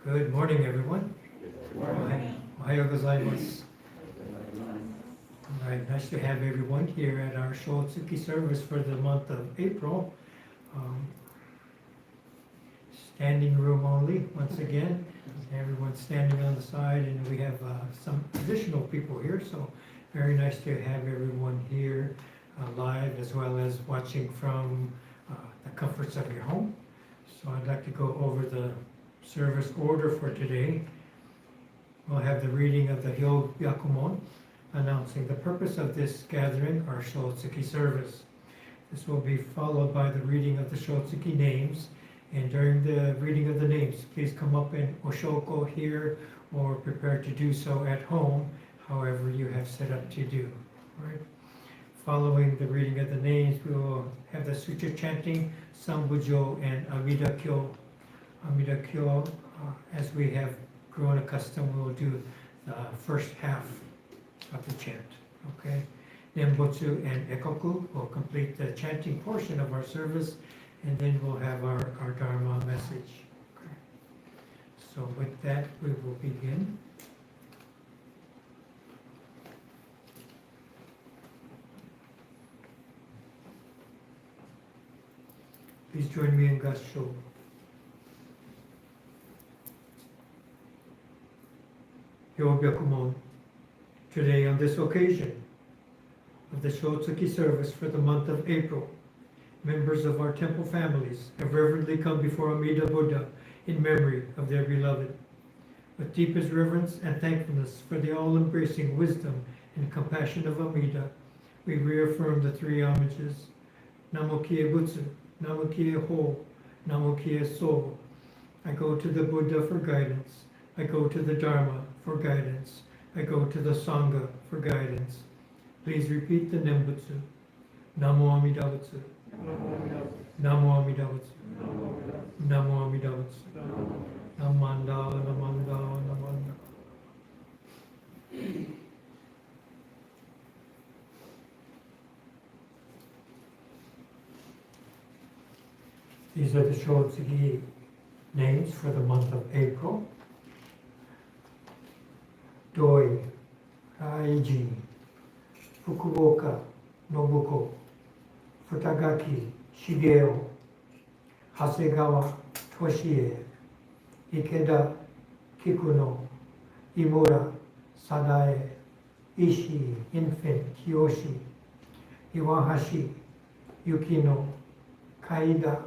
Good morning, everyone. Good morning. Ohayou gozaimasu. All right, nice to have everyone here at our Shotsuki service for the month of April. Um, Standing room only, once again. Everyone's standing on the side, and we have some additional people here, so very nice to have everyone here live as well as watching from the comforts of your home. So I'd like to go over the service order for today. We'll have the reading of the Hyo-Byakumon announcing the purpose of this gathering, our Shotsuki service. This will be followed by the reading of the Shotsuki names. And during the reading of the names, please come up and oshoko here or prepare to do so at home, however you have set up to do. All right. Following the reading of the names, we will have the sutra chanting, Sambujo and Amida Kyo. Amida Kyo, as we have grown accustomed, we will do the first half of the chant. Okay. Nembutsu and Ekoku will complete the chanting portion of our service, and then we'll have our Dharma message. Okay. So with that, we will begin. Please join me in Gassho. Hyo-Byakumon. Today, on this occasion of the Shotsuki service for the month of April, members of our temple families have reverently come before Amida Buddha in memory of their beloved. With deepest reverence and thankfulness for the all-embracing wisdom and compassion of Amida, we reaffirm the three homages. Namo Kie Butsu, Namo Kie Ho, Namo Kie So. I go to the Buddha for guidance. I go to the Dharma for guidance. I go to the Sangha for guidance. Please repeat the Nembutsu. Namo Amida Butsu. Namo Amida Butsu. Namo Amida Butsu. Namanda, Namanda, Namanda. These are the Shotsuki names for the month of April. Doi, Raiji, Fukuoka, Nobuko, Futagaki, Shigeo, Hasegawa, Toshie, Ikeda, Kikuno, Imura, Sadae, Ishii, Infant, Kiyoshi, Iwahashi, Yukino, Kaida,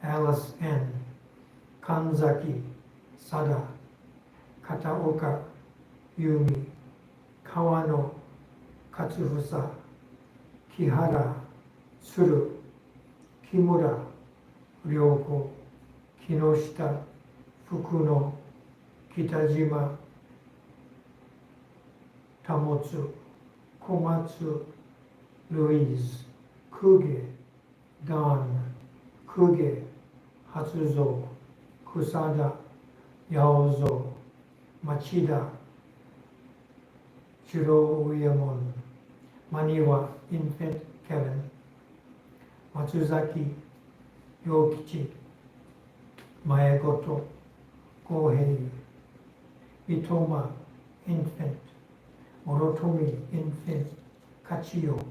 Alice N., Kanzaki, Sada, Kataoka, Yumi, Kawano, Katsufusa, Kihara, Tsuru, Kimura, Ryoko, Kinoshita, Fukuno, Kitajima, Tamotsu, Komatsu, Louise, Kuge, Don, Kuge, Hatsuzo, Kusada, Yaozo, Machida, Shiro Uyamon, Maniwa, Infant Kevin, Matsuzaki, Yokichi, Maegoto, Kohei, Itoma, Infant, Morotomi, Infant, Kachiyo,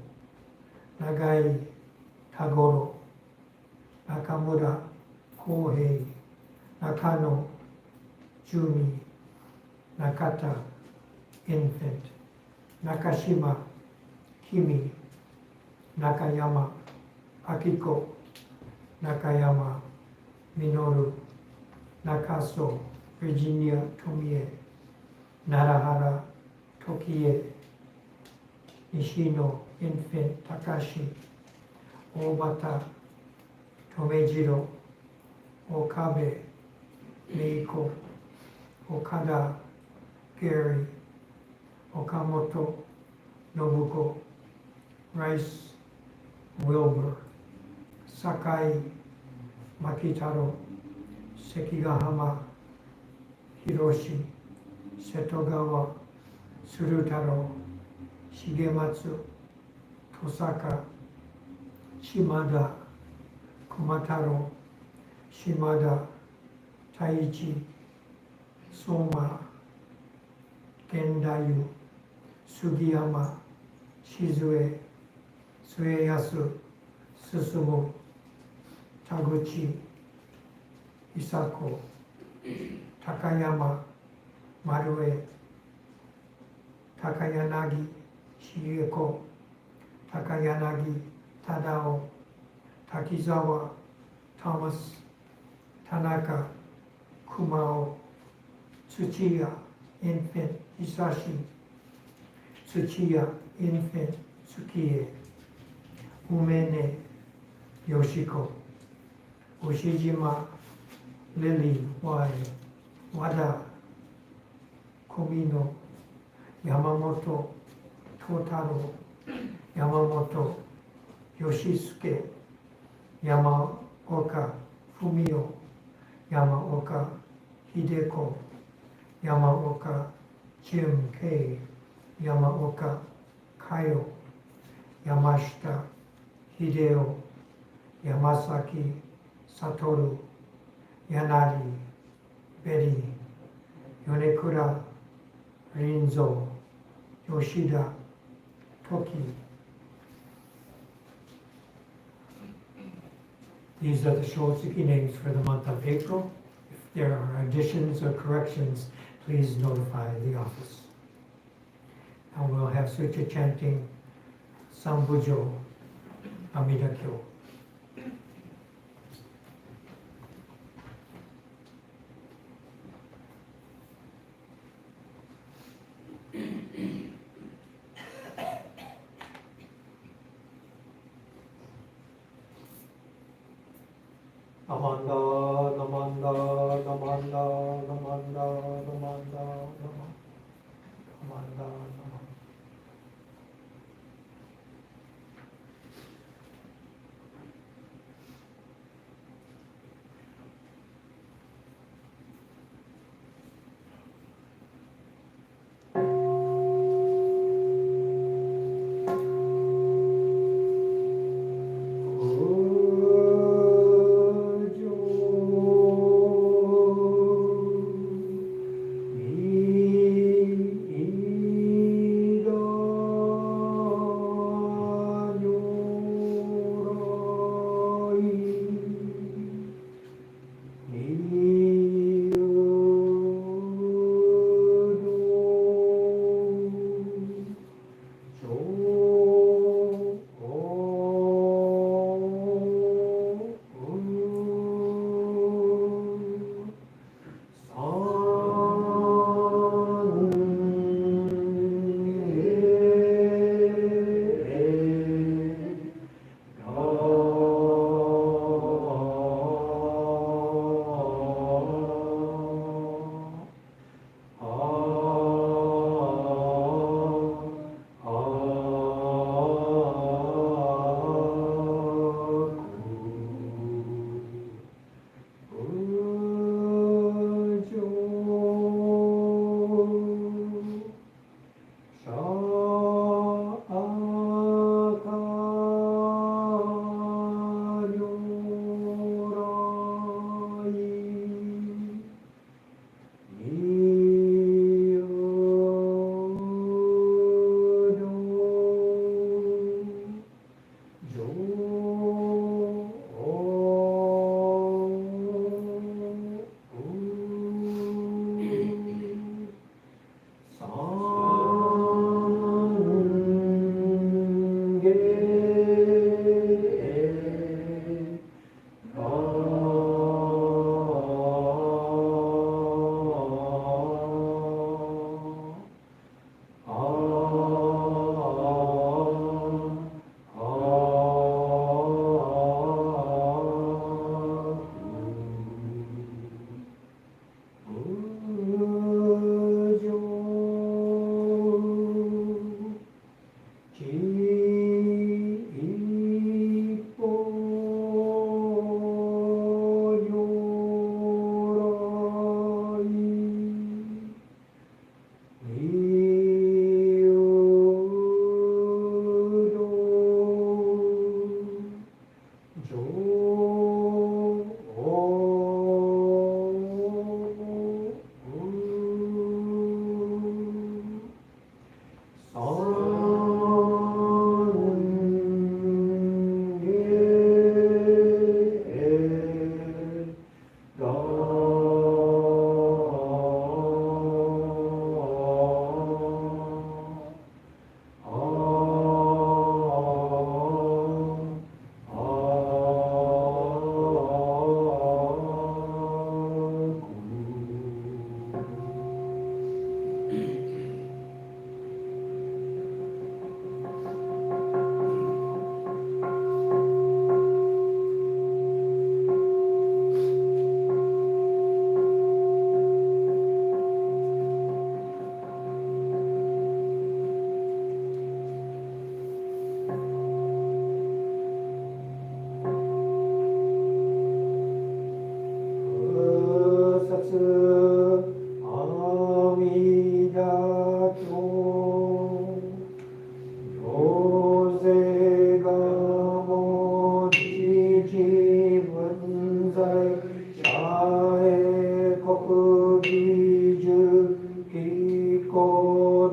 Nagai, Tagoro, Nakamura, Kohei, Nakano, Jumi, Nakata, Infant, Nakashima, Kimi, Nakayama, Akiko, Nakayama, Minoru, Nakaso, Virginia Tomie, Narahara, Tokie, Nishino, Infant, Takashi, Obata, Tomejiro, Okabe, Meiko, Okada, Gary, Okamoto, Nobuko, Rice, Wilbur, Sakai, Makitaro, Sekigahama, Hiroshi, Setogawa, Surutaro, Shigematsu, Tosaka, Shimada, Kumataro, Shimada, Taichi, 相馬、源太夫、杉山、静江、末安、進、田口、伊佐子、高山、丸江、高柳、重子、高柳、忠夫、滝沢、トーマス、田中、熊尾、土屋、インフェン、久し、土屋、インフェン、月江、梅根、よしこ、牛島、リリー、Y、和田、小美濃、山本、東太郎、山本、義介、山岡、文雄、山岡、秀子、山岡、Jim K、山岡、佳代、山下、秀夫、山崎、悟、柳、ベリー、米倉、林蔵、吉田、時。These are the Shotsuki names for the month of April. If there are additions or corrections, please notify the office. And we'll have Sutra chanting Sambujo Amida Kyo. Namanda, namanda, namanda, namanda, namanda, namanda, namanda.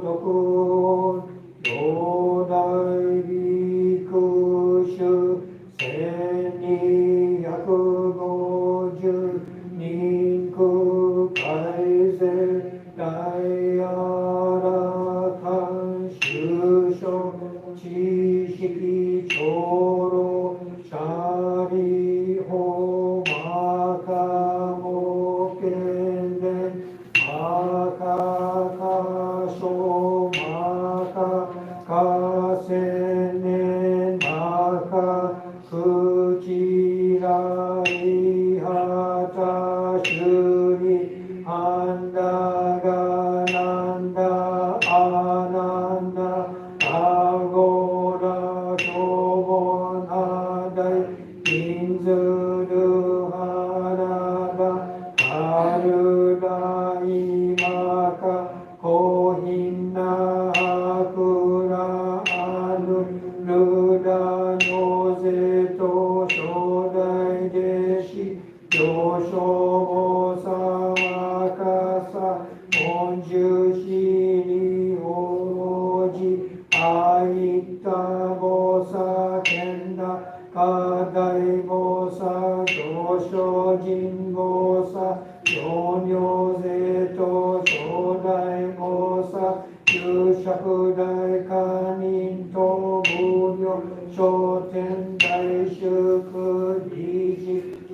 徳四大ビクシ1250人空海勢大荒漢修書知識長老シャリホマカモケンデンマカカショマカカセネマカクチラリハタシュリハンダガナンダアナンダアゴラショボナダイインズルハラダカルダイマカコヒンナハクラアルルダニョゼト初代弟子上昇ボサワカサ本樹シリ王子アイタボサケンダカダイボサ上昇人ボサ上尿ゼト初代ボサ有釈大カニント無料商店大祝理事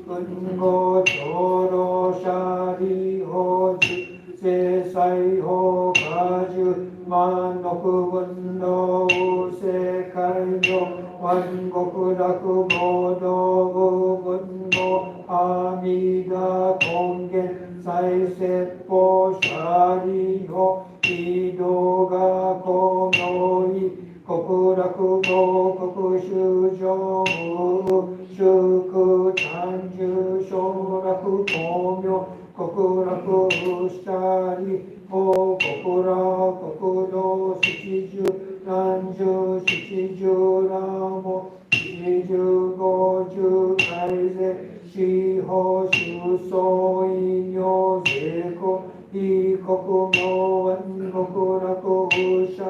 運後長老シャリ法事制裁法果樹万国運動世界上万国楽合同運動阿弥陀根源再説法シャリ法移動が公明意国楽合国修上無祝単十小楽公明国楽シャリ法国楽国道七十何十七十ラモ七十五十改善司法修相異名税公異国の万国楽シャ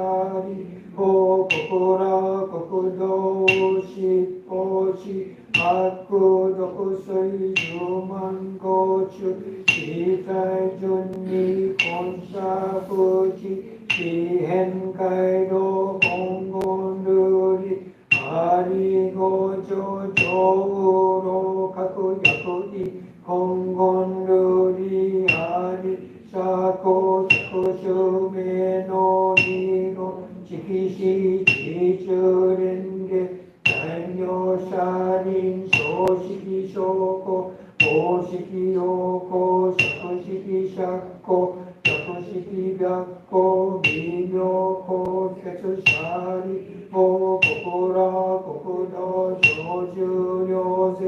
リ法国楽国道執法し悪毒水十万五中死体順に根社不知四変回路根言ルリありご上上老各役位根言ルリあり社交百種名の理論知識知中連下大名社林小式証拠公式要項釈式釈庫百式白庫微妙公決社理法国ら国道小重量税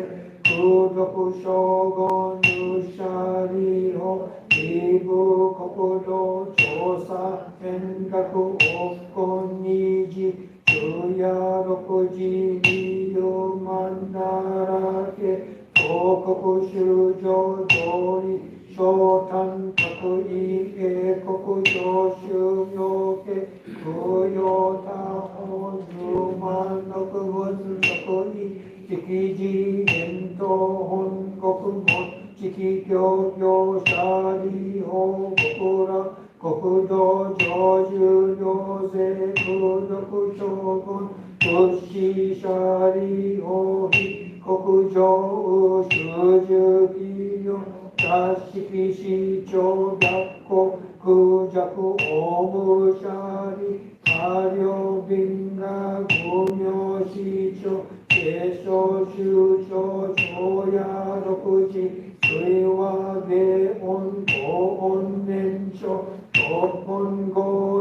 空毒将軍入社理法異部国道調査変革王根二次昼夜六時二十万ならけ広告修上上理小単各位英国上修行家空用他法十万六分即位直事伝統本国門地域協業者理法国ら国土上重量税空毒将軍物資者理法費国上修十企業雑式市長学校空弱オムシャリ過料便が無名市長聖書修長長夜六時水和米音高音年長六本合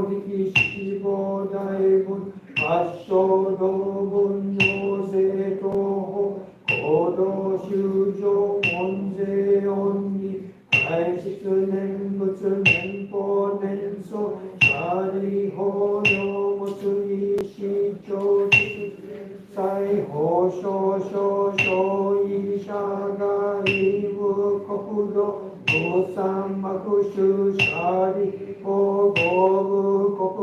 力七五大分八正道分行政東方行動修上門税音に外出念仏年法年相社理法領物意思長再法少々小医者が異部国土無産幕衆社理法合部国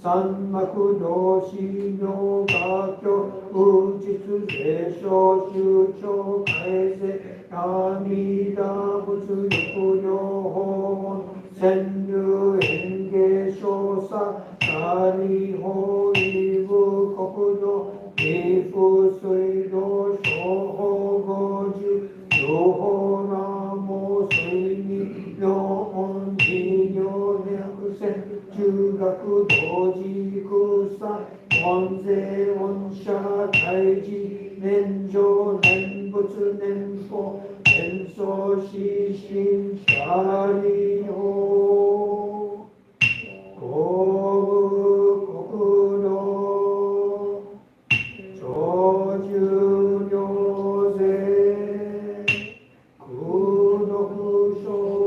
三幕同心の学教無実霊障宗教改正阿弥陀仏力量法川流園芸少佐大法医部国土岐阜水道小法五十両方南無水に両音寺両百戦中学同時草音税音社大事念上念仏念法念相死心者利法国土長寿行税功徳称言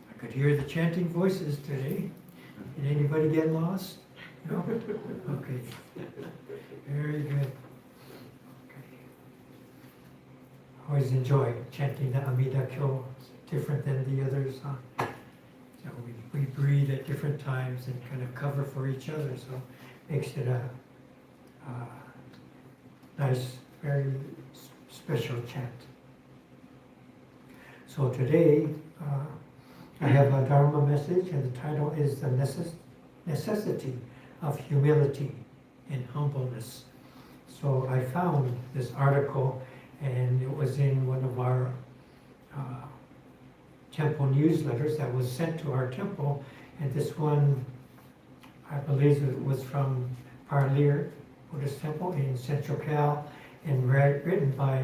I could hear the chanting voices today. Did anybody get lost? No? Okay. Very good. Okay. Always enjoy chanting the Amida Kyo. It's different than the others. So we breathe at different times and kind of cover for each other. So makes it a nice, very special chant. So today, I have a Dharma message, and the title is The Necessity of Humility and Humbleness. So I found this article, and it was in one of our temple newsletters that was sent to our temple, and this one, I believe it was from Parlir Buddhist Temple in Central Cal, and written by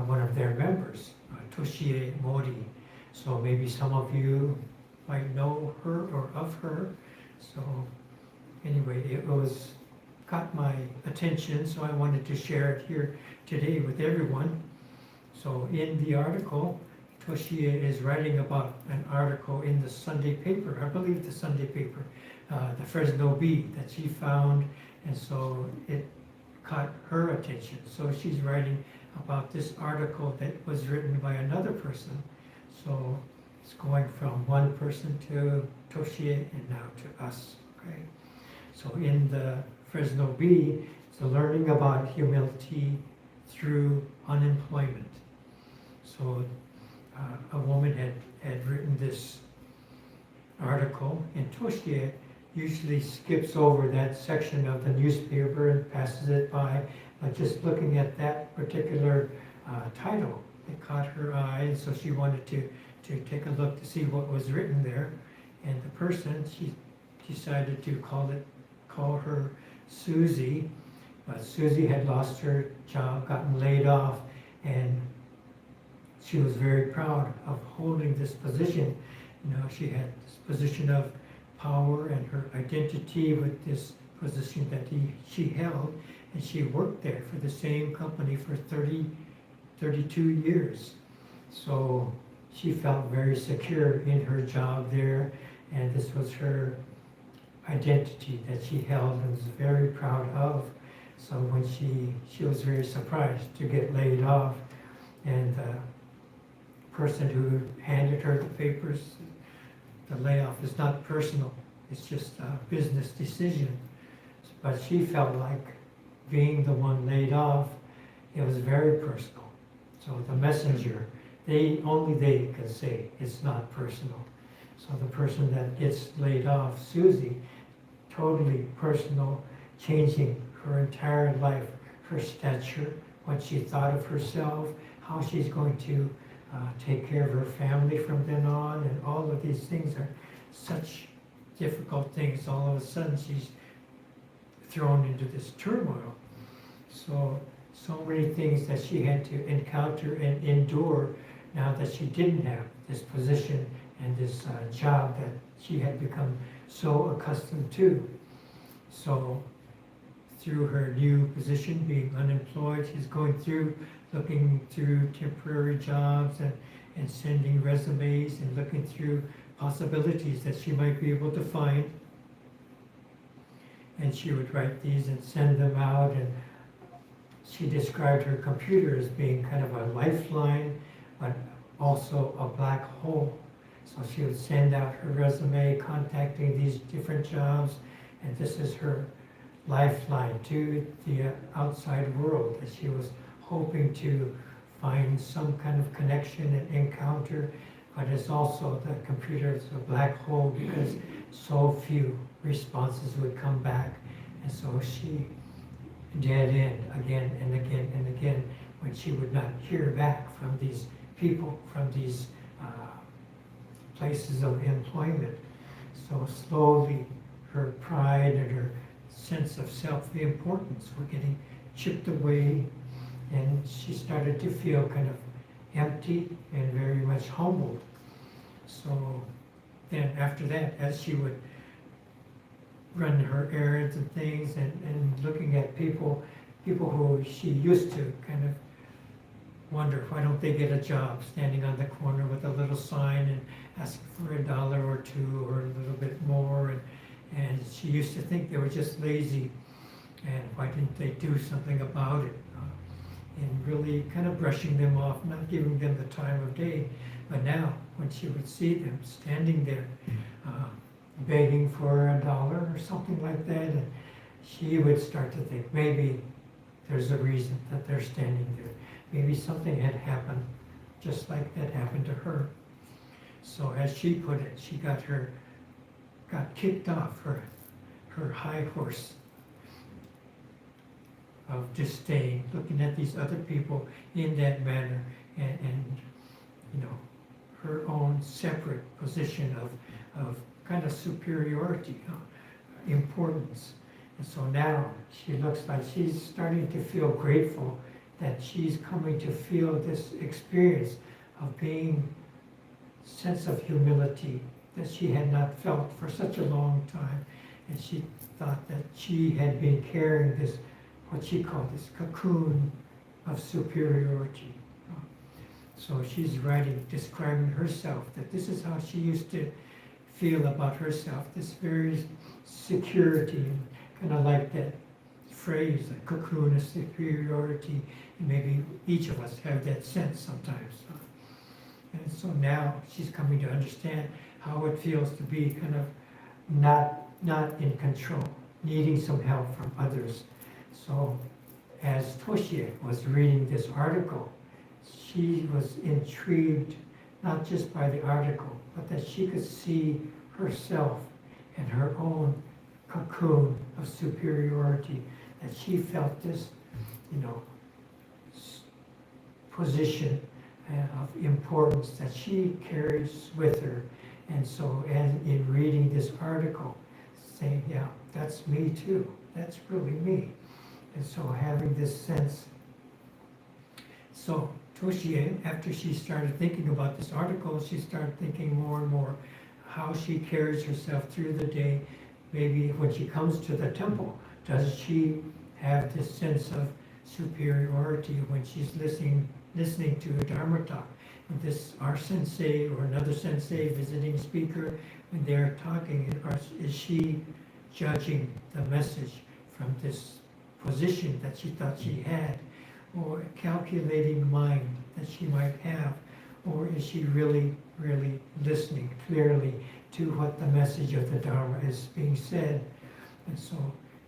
one of their members, Toshie Mori. So maybe some of you might know her or of her. So anyway, it caught my attention, so I wanted to share it here today with everyone. So in the article, Toshie is writing about an article in the Sunday paper, I believe the Sunday paper, the Fresno Bee, that she found, and so it caught her attention. So she's writing about this article that was written by another person. So it's going from one person to Toshie and now to us. Okay. So in the Fresno Bee, it's learning about humility through unemployment. So a woman had written this article, and Toshie usually skips over that section of the newspaper and passes it by, but just looking at that particular title, it caught her eye, and so she wanted to take a look to see what was written there. And the person, she decided to call it call her Susie, but Susie had lost her job, gotten laid off, and she was very proud of holding this position. You know, she had this position of power and her identity with this position that she held, and she worked there for the same company for 32 years. So she felt very secure in her job there, and this was her identity that she held and was very proud of. So when she was very surprised to get laid off, and the person who handed her the papers, the layoff is not personal, it's just a business decision. But she felt like being the one laid off, it was very personal. So the messenger, only they can say it's not personal. So the person that gets laid off, Susie, totally personal, changing her entire life, her stature, what she thought of herself, how she's going to take care of her family from then on, and all of these things are such difficult things. All of a sudden she's thrown into this turmoil. So many things that she had to encounter and endure now that she didn't have this position and this job that she had become so accustomed to. So through her new position, being unemployed, she's going through, looking through temporary jobs and sending resumes and looking through possibilities that she might be able to find. And she would write these and send them out, and she described her computer as being kind of a lifeline, but also a black hole. So she would send out her resume, contacting these different jobs, and this is her lifeline to the outside world, that she was hoping to find some kind of connection and encounter, but it's also the computer is a black hole because so few responses would come back, and so she dead end again and again and again when she would not hear back from these people, from these places of employment. So slowly her pride and her sense of self-importance were getting chipped away, and she started to feel kind of empty and very much humbled. So then after that, as she would run her errands and things, and looking at people who she used to kind of wonder, why don't they get a job, standing on the corner with a little sign and asking for $1 or $2 or a little bit more, and she used to think they were just lazy, and why didn't they do something about it, and really kind of brushing them off, not giving them the time of day. But now, when she would see them standing there, begging for $1 or something like that, and she would start to think, maybe there's a reason that they're standing there. Maybe something had happened just like that happened to her. So as she put it, she got kicked off her high horse of disdain, looking at these other people in that manner, and you know, her own separate position of kind of superiority, importance. And so now she looks like she's starting to feel grateful that she's coming to feel this experience of being sense of humility that she had not felt for such a long time. And she thought that she had been carrying this, what she called this cocoon of superiority. So she's writing, describing herself, that this is how she used to feel about herself, this very security, kind of like that phrase, a cocoon of superiority. And maybe each of us have that sense sometimes. And so now she's coming to understand how it feels to be kind of not in control, needing some help from others. So as Toshie was reading this article, she was intrigued not just by the article, but that she could see herself and her own cocoon of superiority, that she felt this, position of importance that she carries with her. And so, as in reading this article, saying, yeah, that's me too. That's really me. And so having this sense. So Toshie, after she started thinking about this article, she started thinking more and more how she carries herself through the day. Maybe when she comes to the temple, does she have this sense of superiority when she's listening to a Dharma talk? When this, our sensei or another sensei, visiting speaker, when they're talking, is she judging the message from this position that she thought she had, or calculating mind that she might have, or is she really, really listening clearly to what the message of the Dharma is being said? And so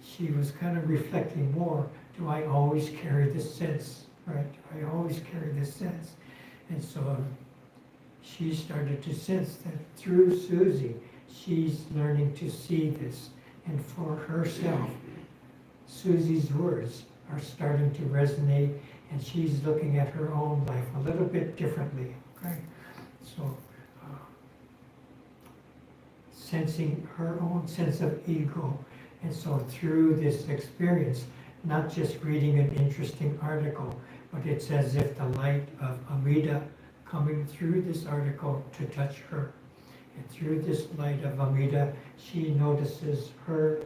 she was kind of reflecting more, do I always carry this sense, right? Do I always carry this sense? And so she started to sense that through Susie, she's learning to see this. And for herself, Susie's words are starting to resonate, and she's looking at her own life a little bit differently. Okay? So, sensing her own sense of ego. And so through this experience, not just reading an interesting article, but it's as if the light of Amida coming through this article to touch her. And through this light of Amida, she notices her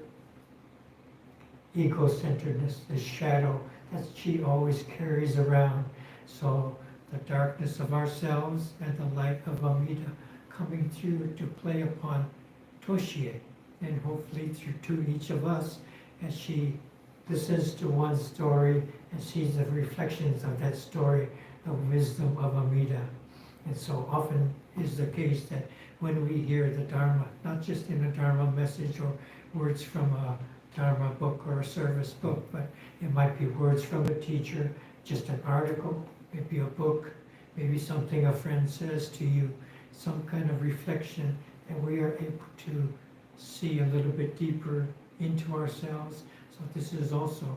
ego-centeredness, this shadow that she always carries around. So the darkness of ourselves and the light of Amida coming through to play upon Toshie, and hopefully through to each of us as she listens to one story and sees the reflections of that story, the wisdom of Amida. And so often is the case that when we hear the Dharma, not just in a Dharma message or words from a Dharma book or a service book, but it might be words from a teacher, just an article, maybe a book, maybe something a friend says to you, some kind of reflection that we are able to see a little bit deeper into ourselves. So this is also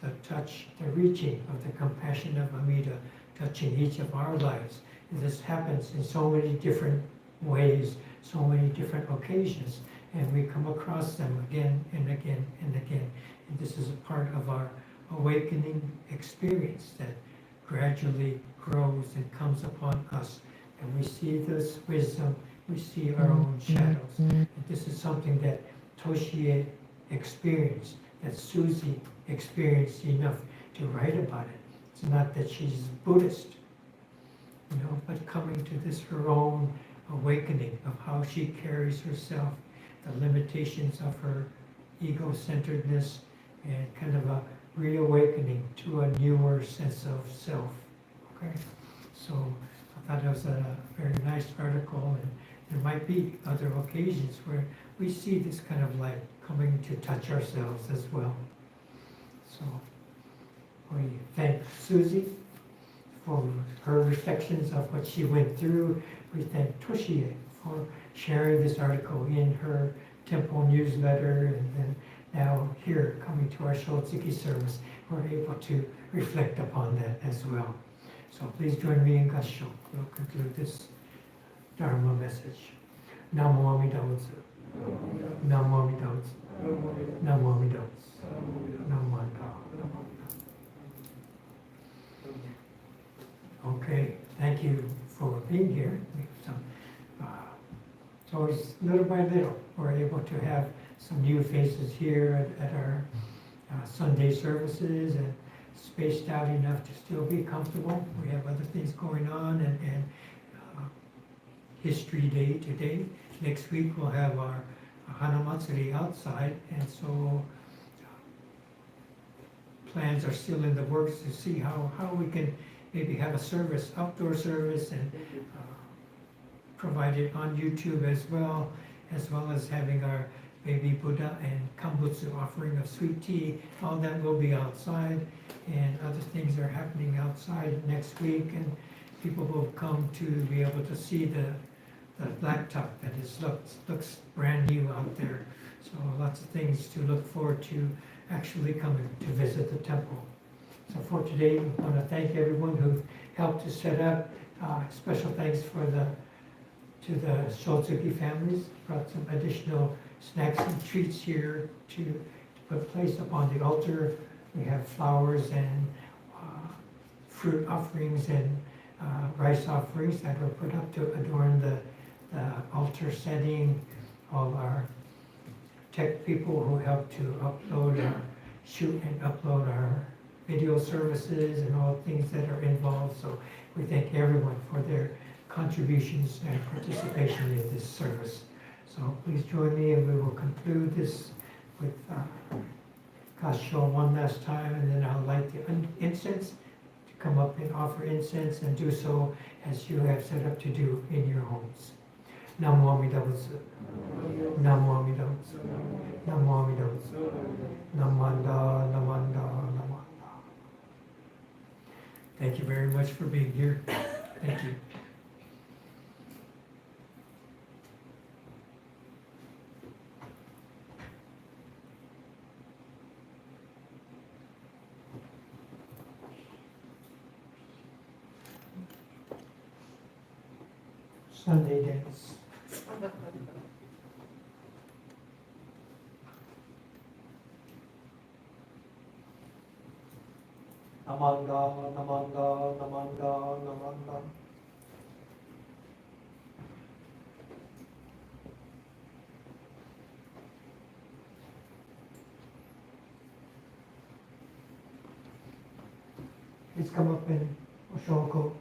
the touch, the reaching of the compassion of Amida, touching each of our lives. And this happens in so many different ways, so many different occasions, and we come across them again and again and again. And this is a part of our awakening experience that gradually grows and comes upon us. And we see this wisdom, we see our own shadows. And this is something that Toshie experienced, that Susie experienced enough to write about it. It's not that she's Buddhist, but coming to this her own awakening of how she carries herself, the limitations of her ego-centeredness, and kind of a reawakening to a newer sense of self. Okay, so I thought that was a very nice article, and there might be other occasions where we see this kind of light coming to touch ourselves as well. So we thank Susie for her reflections of what she went through. We thank Toshie for sharing this article in her temple newsletter, and then now here coming to our Shotsuki service, we're able to reflect upon that as well. So please join me in Gassho. We'll conclude this Dharma message. Namo Amida Butsu. Namo Amida Butsu. Namo Amida Butsu. Namo Amida Butsu. Okay, thank you for being here. It's always little by little we're able to have some new faces here at our Sunday services, and spaced out enough to still be comfortable. We have other things going on, and History Day today. Next week we'll have our Hanamatsuri outside, and so plans are still in the works to see how we can maybe have a service, outdoor service, and provide it on YouTube as well as having our baby Buddha and Kambutsu offering of sweet tea. All that will be outside, and other things are happening outside next week, and people will come to be able to see the blacktop that looks brand new out there. So lots of things to look forward to actually coming to visit the temple. So for today, we want to thank everyone who helped to set up. Special thanks to the Shotsuki families, brought some additional snacks and treats here to put placed upon the altar. We have flowers and fruit offerings and rice offerings that were put up to adorn the altar setting. All our tech people who help to shoot and upload our video services and all things that are involved. So we thank everyone for their contributions and participation in this service. So please join me and we will conclude this with Kasho one last time, and then I'll light the incense to come up and offer incense and do so as you have set up to do in your homes. Namo Amida Butsu. Namo Amida Butsu. Namo Amida Butsu. Namanda, Namanda, Namanda. Thank you very much for being here. Thank you. Sunday dance. Namanda, Namanda, Namanda, Namanda. Please come up in Oshoko.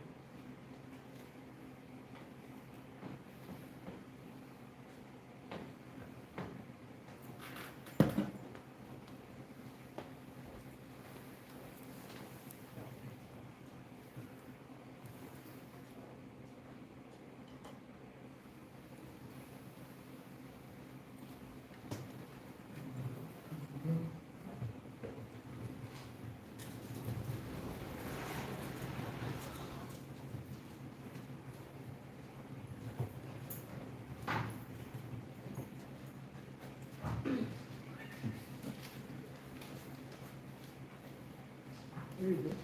Very good.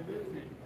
business.